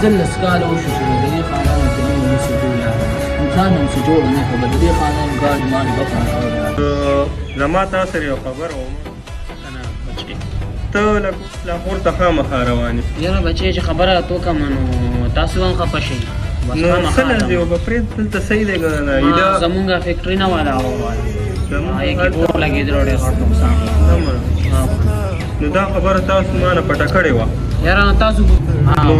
15 کاله وشو چې د دې خاندان ته موږ نسو یاره انسان هم څه جوړ نه کړ د دې خاندان ګاډي مالي بپا زما تاسو سره یو خبر وم کنه بچي ته لاهور ته خامخا روان یې یاره بچي چې خبره تو کوم نو تاسو هم خپه شئ نو څه دی او په پرې دلته صحیح دی کنه زمونږه فیکټری نه والا هغه کې ګور لګېدل ډېر هټ نقصان نو دا خبره تاسو ما نه پټه کړې وه یاره تاسو نو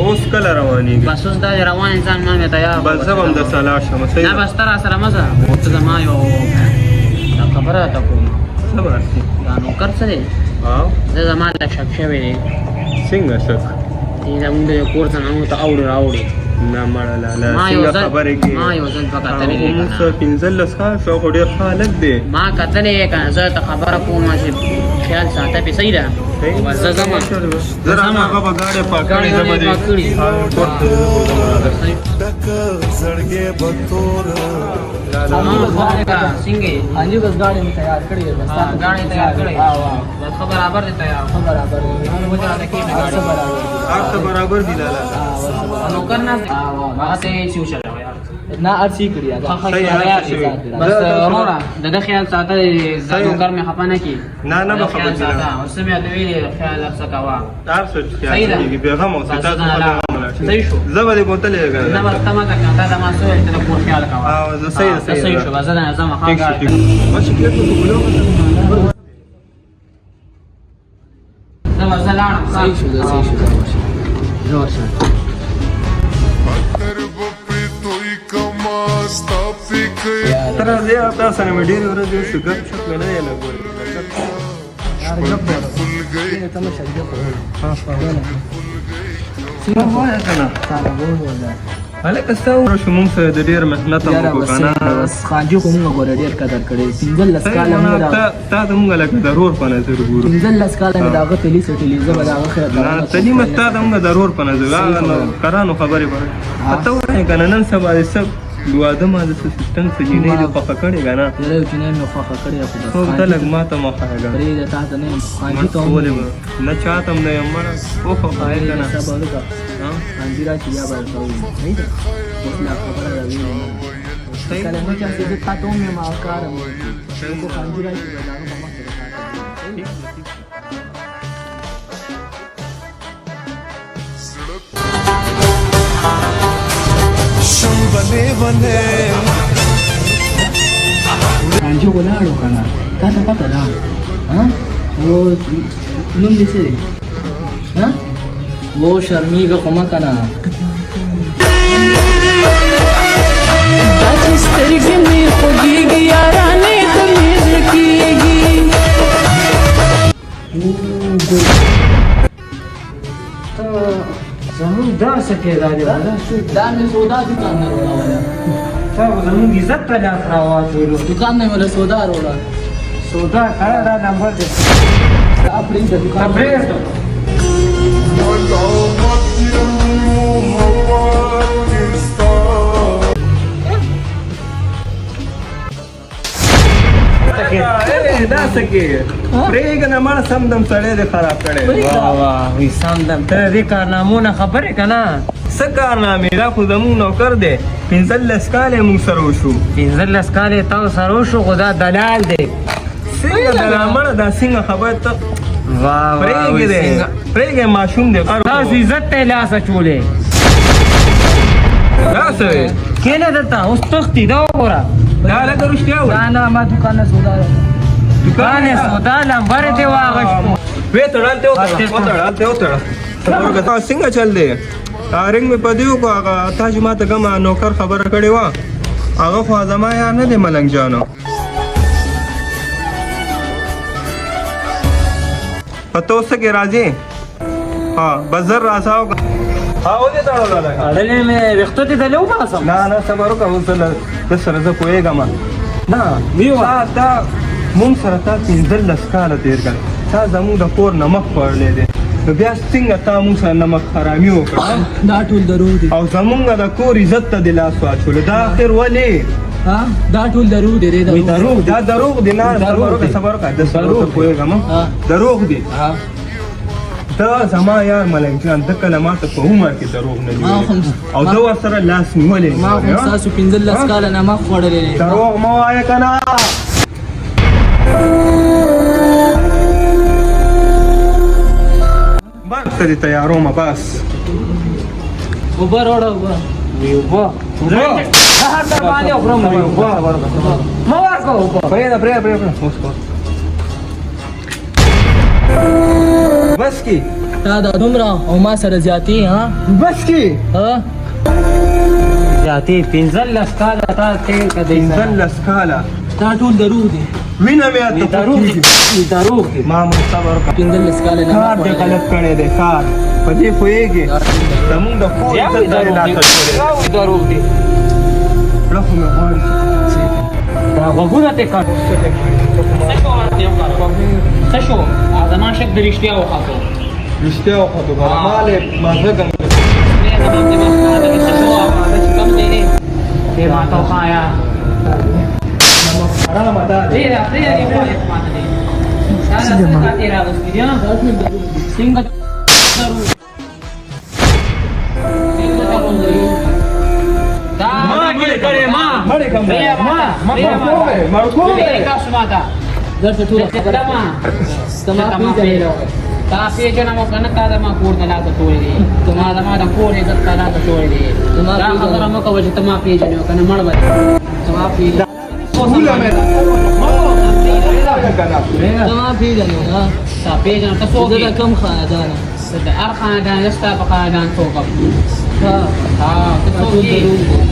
اوس کله روانېږي بس اوس دا روان انسان ما مې تیار بس زه به هم درسره لاړ شم صحیح نه بس ته راسره مه ځه ورته زما یو دا خبره راته کوم څه به راسي دا نوکر څه دی زه زما لږ شک شوی دی څنګه شک دې زمونږ د کور څخه موږ ته اوړي راوړي نه مړه لاله څنګه خبرې کوي ما یو ځل په کتلې دی اوس 15 کال شو خو ډېر ښه هلک دی ما کتلې کنه زه ته خبره کوم چې خیال ساته پې صحیح ده بس زه ځم زه راځم هغه به ګاډۍ پاک کړې زه به دې हाँ जी बस गाड़ी में तैयार करी है बस गाड़ी तैयार करी बस खबर बराबर दे तैयार खबर बराबर मुझे आता कि गाड़ी आप तो बराबर भी लाला नौकर ना वहां से शिव चला यार ना अर्सी करी बस रोड़ा दादा ख्याल साता नौकर में खपा ना की ना ना खबर साता उससे मैं तो ख्याल रख सका वा आप सोच ख्याल की बेगम हो सता صحیح شو زبر دې بوتلې غواړم نه بس تمه کا تا ما سوې ته په خیال کا اه زه صحیح شو بس انا زما ٹھیک ماشي کې ته ګلو زما زلان صحیح شو زور شو ترى زي تاسو نه مډیر ورځې شګر شکل نه لګول هلکه ستا شو موږ سره د ډېر محنت هم وکړو که نه خانجي خو موږ ګوره ډېر قدر کړی 15 کاله تا د موږ لکه ضرور په نظر ګورو 15 کاله مې د هغه تلي سټلي زه به د هغه خیر تلي مې ستا د موږ ضرور په نظر نو کرانو خبرې به ته وایې که نه نن سبا دې څه واده ما د سیستم څه جینۍ دې خوښه کړې که نه یو جینۍ مې خوښه کړې خو ته لږ ما ته مه ښایه پرېږده تا ته نه یم خانجي ته هم نه چا ته هم نه یم مړه وخوښایې که نه خانجي راشي بیا به ورته ووایو صحیح ده اوس لا خبره راویلې کله نه چې زه تا ته هم یم هغه کار هم وکړي خو خانجي راشي بیا د هغه په مخ کې د کار خانجي ولاړو که نه تا ته پته ده او نوم دې څه دی वो शर्मिगा खमा कना سترګې مې خوږېږي یارانې تمیز کېږي زمونږ دا څه کېدا دی دا مې سودا دوکان نه راوړله تا زمونږ عزت ته لاس راواچولو دوکان نه ولا سودا راوړه سودا کړه دا نمبر دی دا پرېږده دوکان دا څه کې پرېږده نه مړه سمدم سړی دې خراب کړی واه واه وي سمدم ته دې کارنامو نه خبرې که نه څه کارنامې دا خو زمونږ نوکر دی 15 کاله یې مونږ سره وشو 15 کاله یې تاسو سره وشو خو دا دلال دی څنګه دلال مړه دا څنګه خبره ته واه پرېږده ماشوم دی تاسو عزت ته لاس اچولې دا څه وی کېنه دلته اوس تښتي دا وګوره دا لکه رښتیا وایي دا نه ما دوکان نه سودا دوکان یې سودا نمبر دې واغشتو وې تړل ته وتړه څنګه چل دی رنګ مې په دې وکړو هغه تا چې ما ته کومه نوکر خبره کړې وه هغه خو زما یار نه دی ملنګ جانو په ته اوس کې راځې بس زر راساو ودې تړلو لږ اړلې مې ویښتو دې دلې وباسم نه صبر وکړه اوس د سره زه پوهېږم نه تا مونږ سره تا 15 کاله تېر کړل تا زمونږ د کور نمک خوړلی دی نو بیا څنګه تا مونږ سره نمک حرامي وکړه دا ټول دروغ دي او زمونږ د کور عزت ته دې لاس واچولو دا اخر ولې دا ټول دروغ دي دروغ دا دروغ دي نه صبر وکړه د سره پوهېږم دروغ دي ته زما یار ملنګ جان ته کله ماته په عمر کې دروغ نه ما ویلي خو- او زه ورسره لاس نیولې ما خو ستاسو 15 کاله نه مخ خوړلې دي. دروغ مه وایه که نه بس ته دې تیارومه بس اوبه راوړه اوبه. سهار در باندې وخورم اوبه. مه ورکوه اوبه. پرېږده بس کی تا دا دومره او ما سره زیاتې ها بس کی ها زیاتې 15 کاله تا تیر کدی 15 کاله دا ټول دروغ دي. وینه مې ته دروغ دي دروغ دي ما مو صبر وکړه 15 کاله نه کار مخ دې خوړلې. غلط کړی دی کار په دې پوهېږې زمونږ د کور یو عزت باندې لاس اچولی دی. یو دروغ دي زړه خو مې غواړي چې دا غوږونه ته کړ څه شو زما شک د رښتیا وخاطو رښتیا وخوتو که مال یې مازه ګڼل. حرامه دا دی. مړې کم دی. درته ټوله خبره ستما پیژنې تا پیژنه مو کنه تا د ما کور ته لاته توړې دي ما د ما د کور عزت ته لاته توړې دي زما دا پیژنه. خبره مو کوه چې ته ما پیژنې کنه مړ به ستما پیژنې ټوله مې ستما پیژنې ها تا پیژنه ته څوک زه د یې کم خاندان د هر خاندان ستا په خاندان څوک ها ته څوک یې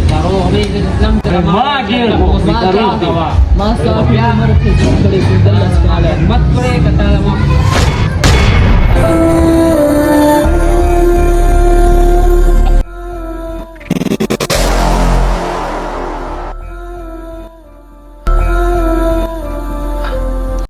دروغ مې د اسلام سره ما ما ستا په عمر کې ژوند کړی 15 کاله مت کړې